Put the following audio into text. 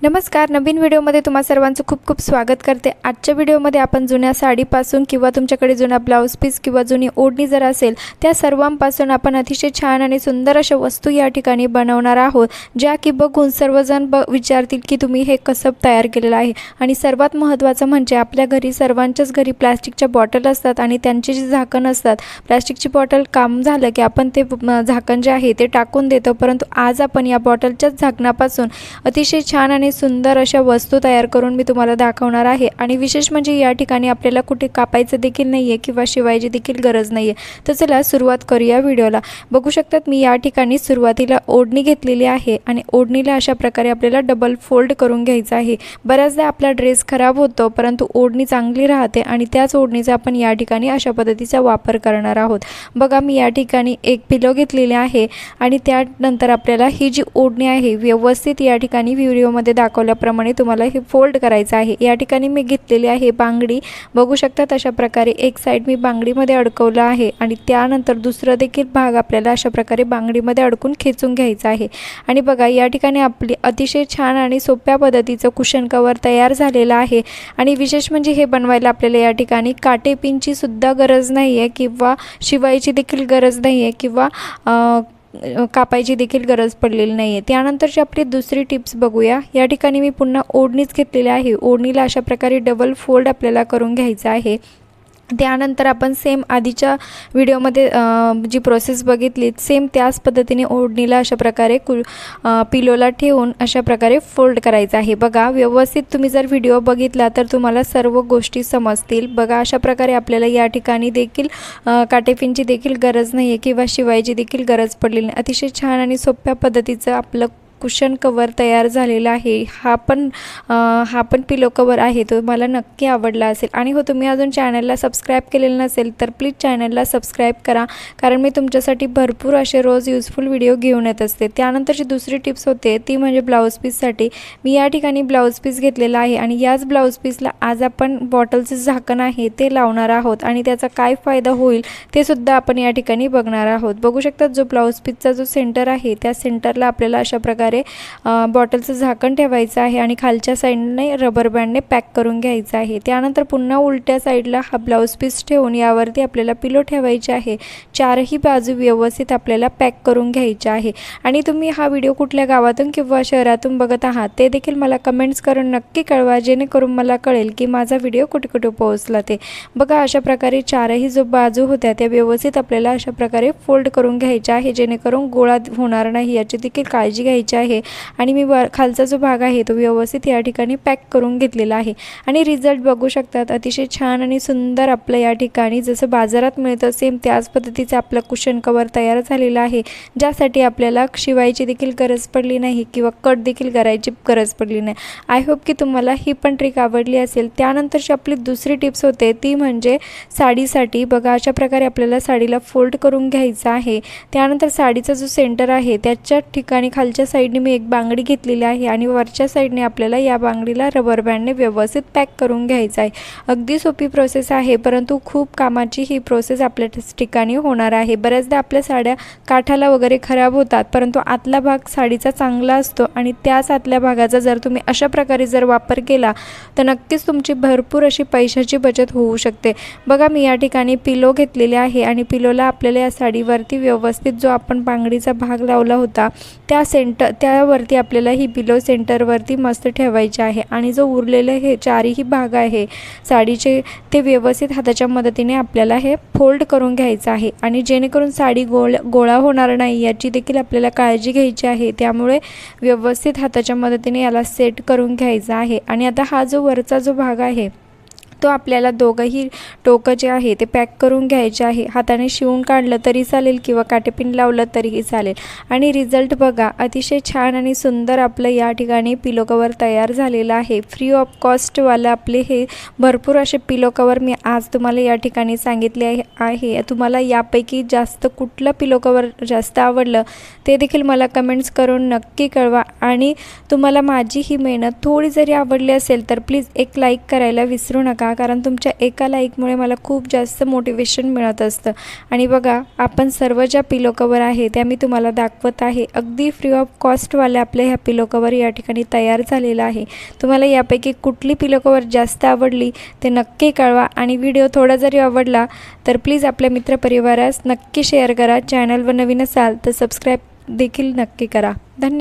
नमस्कार, नवीन व्हिडिओमध्ये तुम्हा सर्वांचं खूप खूप स्वागत करते। आजच्या व्हिडिओमध्ये आपण जुन्या साडीपासून किंवा तुमच्याकडे जुना ब्लाउज पीस किंवा जुनी ओढणी जर असेल त्या सर्वांपासून आपण अतिशय छान आणि सुंदर अशा वस्तू या ठिकाणी बनवणार आहोत, ज्या की बघून सर्वजण विचारतील की तुम्ही हे कसं तयार केलेलं आहे। आणि सर्वात महत्त्वाचं म्हणजे आपल्या घरी सर्वांच्याच घरी प्लास्टिकच्या बॉटल असतात आणि त्यांची जी झाकण असतात, प्लास्टिकची बॉटल काम झालं की आपण ते झाकण जे आहे ते टाकून देतो, परंतु आज आपण या बॉटलच्याच झाकणापासून अतिशय छान आणि सुंदर अशा वस्तू तयार करून मी तुम्हाला दाखवणार आहे। आणि विशेष म्हणजे या ठिकाणी आपल्याला कुठे कापायचं देखील नाहीये किंवा शिवायची देखील गरज नाहीये। तर चला सुरुवात करूया व्हिडिओला। बघू शकतात मी या ठिकाणी सुरुवातीला ओढणी घेतलेली आहे आणि ओढणीला अशा प्रकारे आपल्याला डबल फोल्ड करून घ्यायचं आहे। बऱ्याचदा आपला ड्रेस खराब होतो, परंतु ओढणी चांगली राहते आणि त्याच ओढणीचा आपण या ठिकाणी अशा पद्धतीचा वापर करणार आहोत। बघा मी या ठिकाणी एक पिलो घेतलेले आहे आणि त्यानंतर आपल्याला ही जी ओढणी आहे व्यवस्थित या ठिकाणी व्हिडिओमध्ये दाखवल्याप्रमाणे तुम्हाला हे फोल्ड करायचं आहे। या ठिकाणी मी घेतलेली आहे बांगडी। बघू शकतात अशा प्रकारे एक साइड मी बांगडीमध्ये अडकवलं आहे आणि त्यानंतर दुसरा देखील भाग आपल्याला अशा प्रकारे बांगडीमध्ये अडकून खेचून घ्यायचा आहे। आणि बघा या ठिकाणी आपली अतिशय छान आणि सोप्या पद्धतीचं कुशन कवर तयार झालेलं आहे। आणि विशेष म्हणजे हे बनवायला आपल्याला या ठिकाणी काटे पिनची सुद्धा गरज नाही आहे किंवा शिवायची देखील गरज नाही आहे किंवा कापायची देखील गरज पडलेली नाही आहे। त्यानंतरची आपली दुसरी टिप्स बघूया। या ठिकाणी मी पुन्हा ओढणीच घेतलेली आहे। ओढणीला अशा प्रकारे डबल फोल्ड आपल्याला करून घ्यायचं आहे। त्यानंतर आपण सेम आधीच्या व्हिडिओमध्ये जी प्रोसेस बघितली सेम त्याच पद्धतीने ओढणीला अशा प्रकारे पिलोला ठेवून अशा प्रकारे फोल्ड करायचं आहे। बघा व्यवस्थित तुम्ही जर व्हिडिओ बघितला तर तुम्हाला सर्व गोष्टी समजतील। बघा अशा प्रकारे आपल्याला या ठिकाणी देखील काटेपिनची देखील गरज नाही आहे किंवा शिवायची देखील गरज पडलेली नाही। अतिशय छान आणि सोप्या पद्धतीचं आपलं कुशन कवर तयार झालेला आहे। हा पण पिलो कवर आहे, तो मला नक्की आवडला असेल। आणि हो तुम्ही अजून चॅनलला सबस्क्राईब केलेलं नसेल तर प्लीज चॅनलला सबस्क्राईब करा, कारण मी तुमच्यासाठी भरपूर असे रोज यूजफुल व्हिडिओ घेऊन येत असते। त्यानंतरची दुसरी टिप्स होते ती म्हणजे ब्लाऊज पीससाठी मी या ठिकाणी ब्लाऊज पीस घेतलेला आहे आणि याच ब्लाऊज पीसला आज आपण बॉटलचे झाकण आहे ते लावणार आहोत आणि त्याचा काय फायदा होईल ते सुद्धा आपण या ठिकाणी बघणार आहोत। बघू शकता जो ब्लाऊज पीसचा जो सेंटर आहे त्या सेंटरला आपल्याला अशा प्रकारे बॉटलचं झाकण ठेवायचं आहे आणि खालच्या साईडने रबर बँडने पॅक करून घ्यायचं आहे। त्यानंतर पुन्हा उलट्या साईडला हा ब्लाऊज पीस ठेवून यावरती आपल्याला पिलो ठेवायचे आहे। चारही बाजू व्यवस्थित आपल्याला पॅक करून घ्यायचे आहे। आणि तुम्ही हा व्हिडिओ कुठल्या गावातून किंवा शहरातून बघत आहात ते देखील मला कमेंट्स करून नक्की कळवा, जेणेकरून मला कळेल की माझा व्हिडिओ कुठे कुठे पोहोचला ते। बघा अशा प्रकारे चारही जो बाजू होत्या त्या व्यवस्थित आपल्याला अशा प्रकारे फोल्ड करून घ्यायच्या आहे, जेणेकरून गोळा होणार नाही याची देखील काळजी घ्यायची आहे। आणि मी खालचा जो भाग आहे तो व्यवस्थित या ठिकाणी पॅक करून घेतलेला आहे। आणि रिझल्ट बघू शकतात अतिशय छान आणि सुंदर आपलं या ठिकाणी जसं बाजारात मिळतं सेम त्याच पद्धतीचं आपलं कुशन कवर तयार झालेलं आहे, ज्यासाठी आपल्याला शिवायची देखील गरज पडली नाही किंवा कट देखील करायची गरज पडली नाही। आय होप की तुम्हाला ही पण ट्रिक आवडली असेल। त्यानंतरची आपली दुसरी टिप्स होते ती म्हणजे साडीसाठी। बघा अशा प्रकारे आपल्याला साडीला फोल्ड करून घ्यायचं आहे। त्यानंतर साडीचा जो सेंटर आहे त्याच्या ठिकाणी खालच्या साईडने मी एक बांगडी घेतलेली आहे आणि वरच्या साईडने आपल्याला या बांगडीला रबर बँडने व्यवस्थित पॅक करून घ्यायचं आहे। अगदी सोपी प्रोसेस आहे, परंतु खूप कामाची ही प्रोसेस आपल्या ठिकाणी होणार आहे। बऱ्याचदा आपल्या साड्या काठाला वगैरे खराब होतात, परंतु आतला भाग साडीचा चांगला असतो आणि त्याच आतल्या भागाचा जर तुम्ही अशा प्रकारे जर वापर केला तर नक्कीच तुमची भरपूर अशी पैशाची बचत होऊ शकते। बघा मी या ठिकाणी पिलो घेतलेले आहे आणि पिलोला आपल्याला या साडीवरती व्यवस्थित जो आपण बांगडीचा भाग लावला होता त्यावरती आपल्याला ही पिलो सेंटरवरती मस्त ठेवायचे आहे। आणि जो उरलेले हे चारही भाग आहे साडीचे ते व्यवस्थित हाताच्या मदतीने आपल्याला हे फोल्ड करून घ्यायचं आहे आणि जेणेकरून साडी गोळा होणार नाही याची देखील आपल्याला काळजी घ्यायची आहे। त्यामुळे व्यवस्थित हाताच्या मदतीने याला सेट करून घ्यायचा आहे। आणि आता हा जो वरचा जो भाग आहे तो आपल्याला दोघंही टोकं जे आहे ते पॅक करून घ्यायचे आहे। हाताने शिवून काढलं तरी चालेल किंवा काटेपिन लावलं तरीही चालेल। आणि रिझल्ट बघा अतिशय छान आणि सुंदर आपलं या ठिकाणी पिलो कवर तयार झालेलं आहे। फ्री ऑफ कॉस्टवाला आपले हे भरपूर असे पिलो कवर मी आज तुम्हाला या ठिकाणी सांगितले आहे। तुम्हाला यापैकी जास्त कुठलं पिलो कवर जास्त आवडलं ते देखील मला कमेंट्स करून नक्की कळवा। आणि तुम्हाला माझी ही मेहनत थोडी जरी आवडली असेल तर प्लीज एक लाईक करायला विसरू नका, करा, कारण तुमच्या एका लाईकमुळे मला खूप जास्त मोटिवेशन मिळत असतं। आणि बघा, आपण सर्व ज्या पिलो कवर आहे त्या मी तुम्हाला दाखवत आहे। अगदी फ्री ऑफ कॉस्टवाले आपले ह्या पिलो कवर या ठिकाणी तयार झालेला आहे। तुम्हाला यापैकी कुठली पिलो कवर जास्त आवडली ते नक्की कळवा, आणि व्हिडिओ थोडा जरी आवडला तर प्लीज आपल्या मित्रपरिवारास नक्की शेअर करा। चॅनलवर नवीन असाल तर सबस्क्राईब देखील नक्की करा। धन्यवाद।